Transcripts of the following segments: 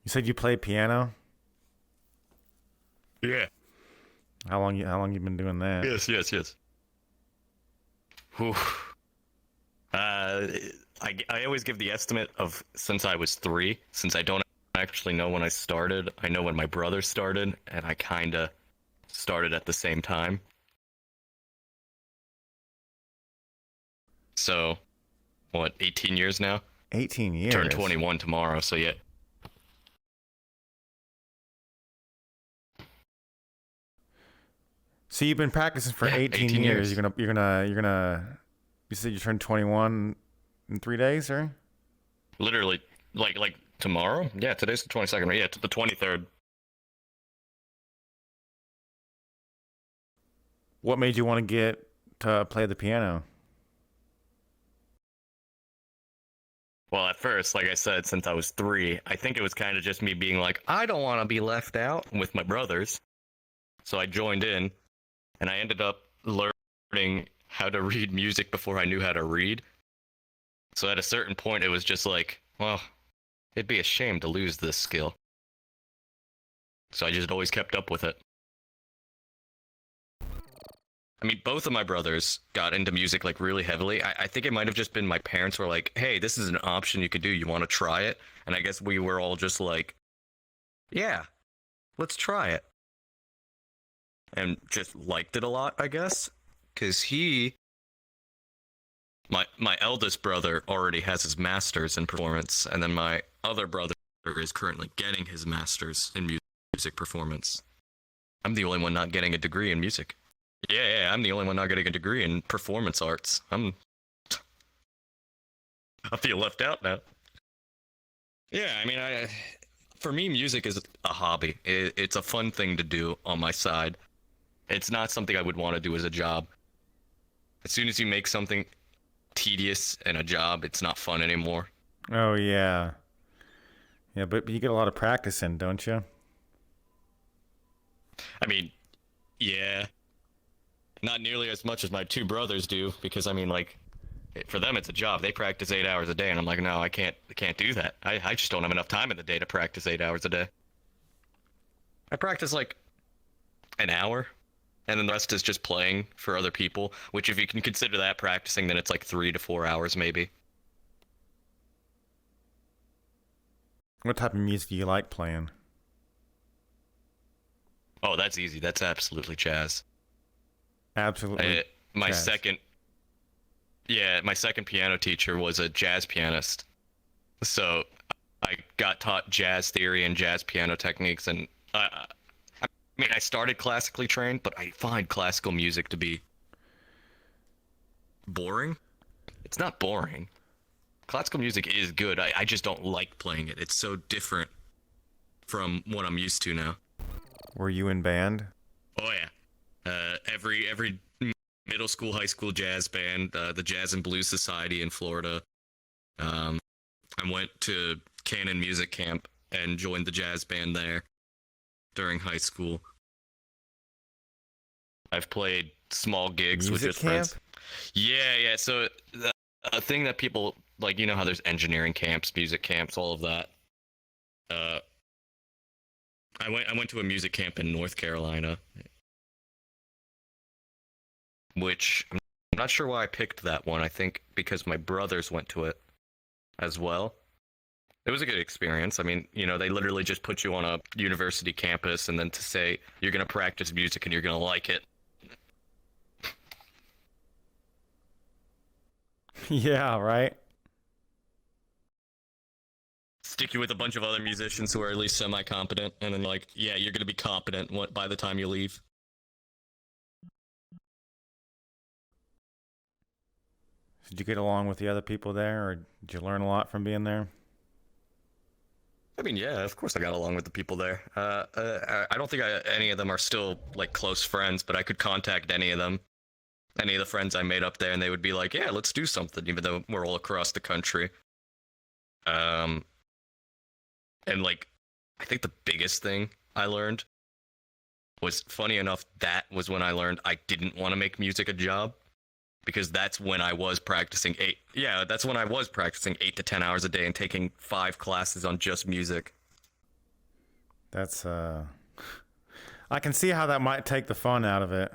You said you play piano. Yeah. How long you been doing that? Yes. Whew. Uh, I always give the estimate of since I was 3, since I don't actually know when I started. I know when my brother started, and I kinda started at the same time. So, what, 18 years now? 18 Turn years. 21 tomorrow, so yeah. So you've been practicing for Yeah, 18 18 years. years. You said you turned 21 in 3 days, or Literally, like tomorrow? Yeah, today's the 22nd, right? Yeah, to the 23rd. what made you want to get to play the piano? Well, at first, like I said, since I was 3, I think it was kind of just me being like, I don't want to be left out with my brothers. So I joined in, and I ended up learning how to read music before I knew how to read. So at a certain point, it was just like, well, it'd be a shame to lose this skill. So I just always kept up with it. I mean, both of my brothers got into music like really heavily. I think it might have just been my parents were like, hey, this is an option you could do. You want to try it? And I guess we were all just like, yeah, let's try it. And just liked it a lot, I guess. Because my eldest brother already has his master's in performance. And then my other brother is currently getting his master's in music performance. I'm the only one not getting a degree in music. Yeah, I'm the only one not getting a degree in performance arts. I feel left out now. Yeah, I mean, for me, music is a hobby. It's a fun thing to do on my side. It's not something I would want to do as a job. As soon as you make something tedious and a job, it's not fun anymore. Oh yeah, yeah, but you get a lot of practice in, don't you? I mean, yeah, not nearly as much as my two brothers do, because I mean, like, for them it's a job. They practice 8 hours a day, and I'm like, no, I can't do that. I just don't have enough time in the day to practice 8 hours a day. I practice like an hour, and then the rest is just playing for other people. Which, if you can consider that practicing, then it's like 3 to 4 hours maybe. What type of music do you like playing? Oh, that's easy. That's absolutely jazz. Absolutely, I, my jazz. second, yeah, my second piano teacher was a jazz pianist, so I got taught jazz theory and jazz piano techniques, and I mean, I started classically trained, but I find classical music to be boring. It's not boring. Classical music is good. I just don't like playing it. It's so different from what I'm used to now. Were you in band? Oh yeah. Every middle school, high school jazz band, the Jazz and Blues Society in Florida. Um, I went to Canon Music Camp and joined the jazz band there during high school. I've played small gigs with Music just camp? friends. Yeah. So a thing that people like, you know how there's engineering camps, music camps, all of that. Uh, I went to a music camp in North Carolina, which I'm not sure why I picked that one. I think because my brothers went to it as well. It was a good experience. I mean, they literally just put you on a university campus and then to say you're going to practice music and you're going to like it. Yeah, right. Stick you with a bunch of other musicians who are at least semi-competent, and then like, yeah, you're going to be competent by the time you leave. Did you get along with the other people there, or did you learn a lot from being there? I mean, yeah, of course I got along with the people there. I don't think any of them are still like close friends, but I could contact any of them, any of the friends I made up there, and they would be like, "Yeah, let's do something," even though we're all across the country. Um, and like, I think the biggest thing I learned was, funny enough, that was when I learned I didn't want to make music a job, because that's when I was practicing eight. Yeah, that's when I was practicing 8 to 10 hours a day and taking 5 classes on just music. That's I can see how that might take the fun out of it.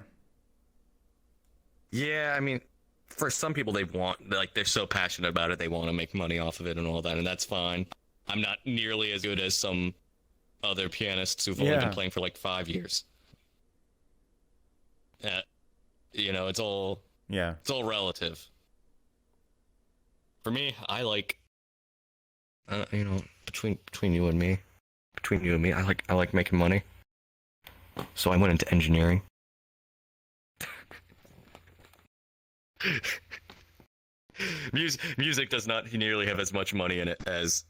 Yeah, I mean, for some people, they're so passionate about it, they want to make money off of it and all that, and that's fine. I'm not nearly as good as some other pianists who've only been Yeah. playing for like 5 years. Uh, it's all Yeah. relative. For me, I like, between you and me, I like making money. So I went into engineering. Music does not nearly have as much money in it as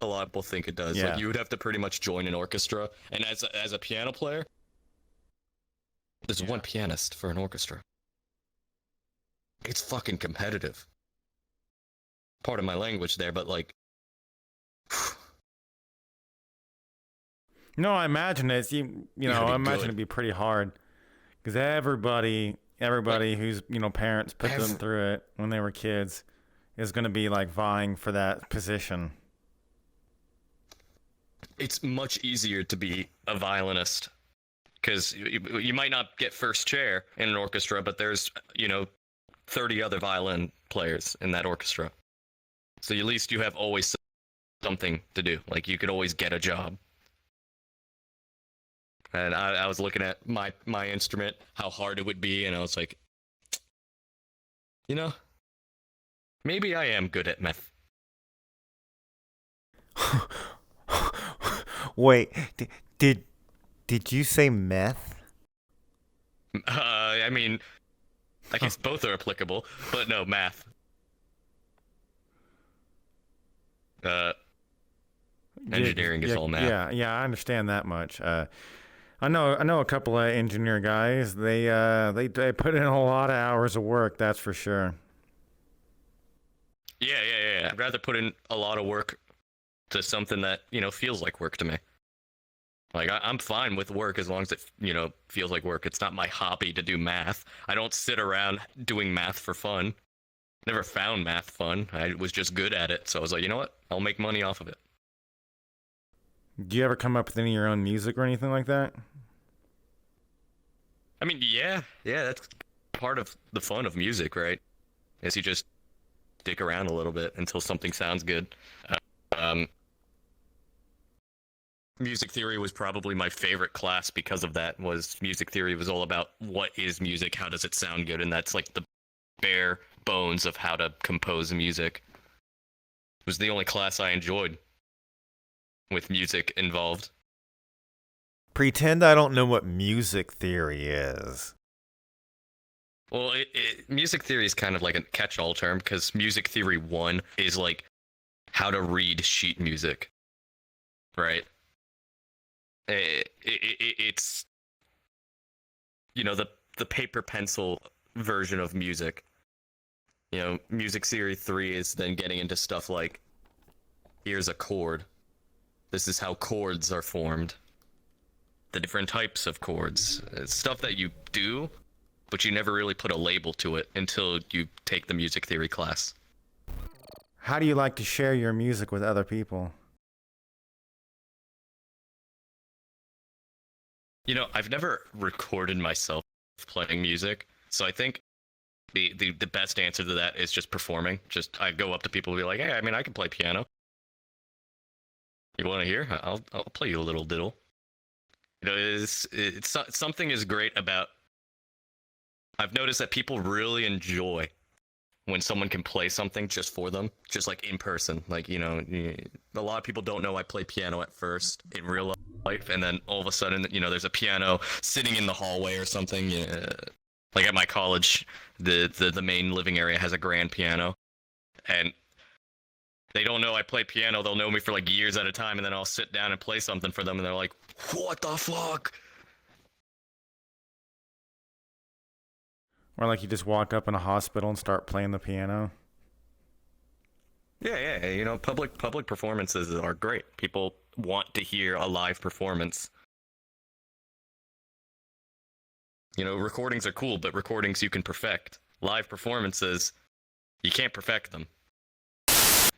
a lot of people think it does. Yeah. Like, you would have to pretty much join an orchestra, and as a piano player, there's one pianist for an orchestra. It's fucking competitive. Part of my language there, but like, No, I imagine it's gotta be I imagine good. it'd be pretty hard because everybody who's parents put them through it when they were kids is going to be like vying for that position. It's much easier to be a violinist because you might not get first chair in an orchestra, but there's 30 other violin players in that orchestra, so at least you have always something to do. Like, you could always get a job. And I was looking at my instrument, how hard it would be, and I was like, maybe I am good at math. Wait, did you say meth? I mean, I guess both are applicable, but no, math. Engineering is all math. Yeah, I understand that much. I know a couple of engineer guys. They put in a lot of hours of work. That's for sure. Yeah. I'd rather put in a lot of work to something that feels like work to me. Like, I'm fine with work as long as it feels like work. It's not my hobby to do math. I don't sit around doing math for fun. Never found math fun. I was just good at it, so I was like, you know what? I'll make money off of it. Do you ever come up with any of your own music or anything like that? I mean, yeah, that's part of the fun of music, right? Is you just stick around a little bit until something sounds good. Um, music theory was probably my favorite class because of that. Music theory was all about what is music, how does it sound good, and that's like the bare bones of how to compose music. It was the only class I enjoyed with music involved. Pretend I don't know what music theory is. Well, music theory is kind of like a catch-all term, because music theory 1 is like how to read sheet music, right? It's the paper pencil version of music. Music theory 3 is then getting into stuff like, here's a chord. This is how chords are formed. The different types of chords. It's stuff that you do, but you never really put a label to it until you take the music theory class. How do you like to share your music with other people? I've never recorded myself playing music, so I think the best answer to that is just performing. Just, I go up to people and be like, hey, I mean, I can play piano. You want to hear? I'll play you a little diddle. It's something is great about. I've noticed that people really enjoy when someone can play something just for them, just like in person. Like, a lot of people don't know I play piano at first in real life, and then all of a sudden, there's a piano sitting in the hallway or something. Like at my college, the main living area has a grand piano, and they don't know I play piano. They'll know me for like years at a time, and then I'll sit down and play something for them, and they're like, what the fuck? Or like you just walk up in a hospital and start playing the piano? Yeah. Public performances are great. People want to hear a live performance. Recordings are cool, but recordings you can perfect. Live performances, you can't perfect them.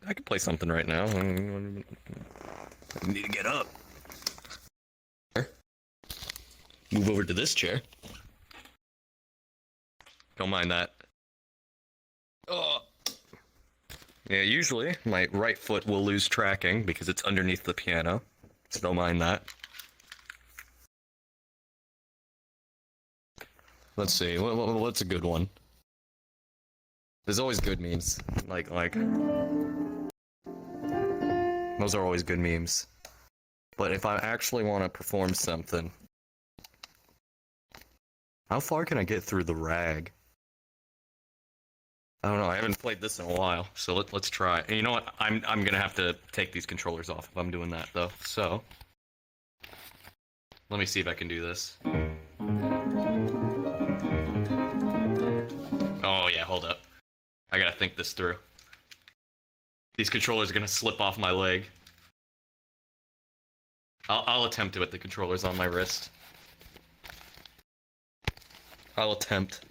I could play something right now. I need to get up. move over to this chair. Don't mind that. Oh. Yeah, usually my right foot will lose tracking because it's underneath the piano. So don't mind that. Let's see, what's a good one? There's always good memes. Like... Those are always good memes. But if I actually want to perform something... How far can I get through the rag? I don't know, I haven't played this in a while, so let's try. And you know what? I'm gonna have to take these controllers off if I'm doing that, though. So... Let me see if I can do this. Oh yeah, hold up. I gotta think this through. These controllers are gonna slip off my leg. I'll attempt it with the controllers on my wrist. I'll attempt.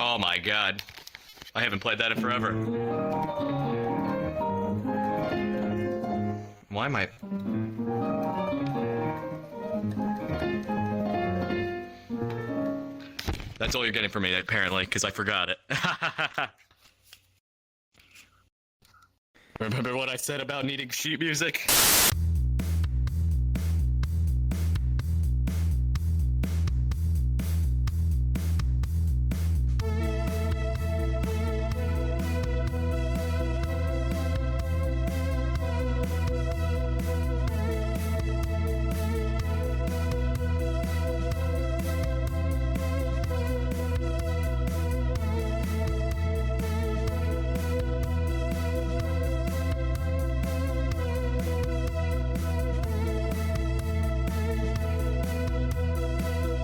Oh my god. I haven't played that in forever. Why am I... That's all you're getting from me, apparently, because I forgot it. Remember what I said about needing sheet music?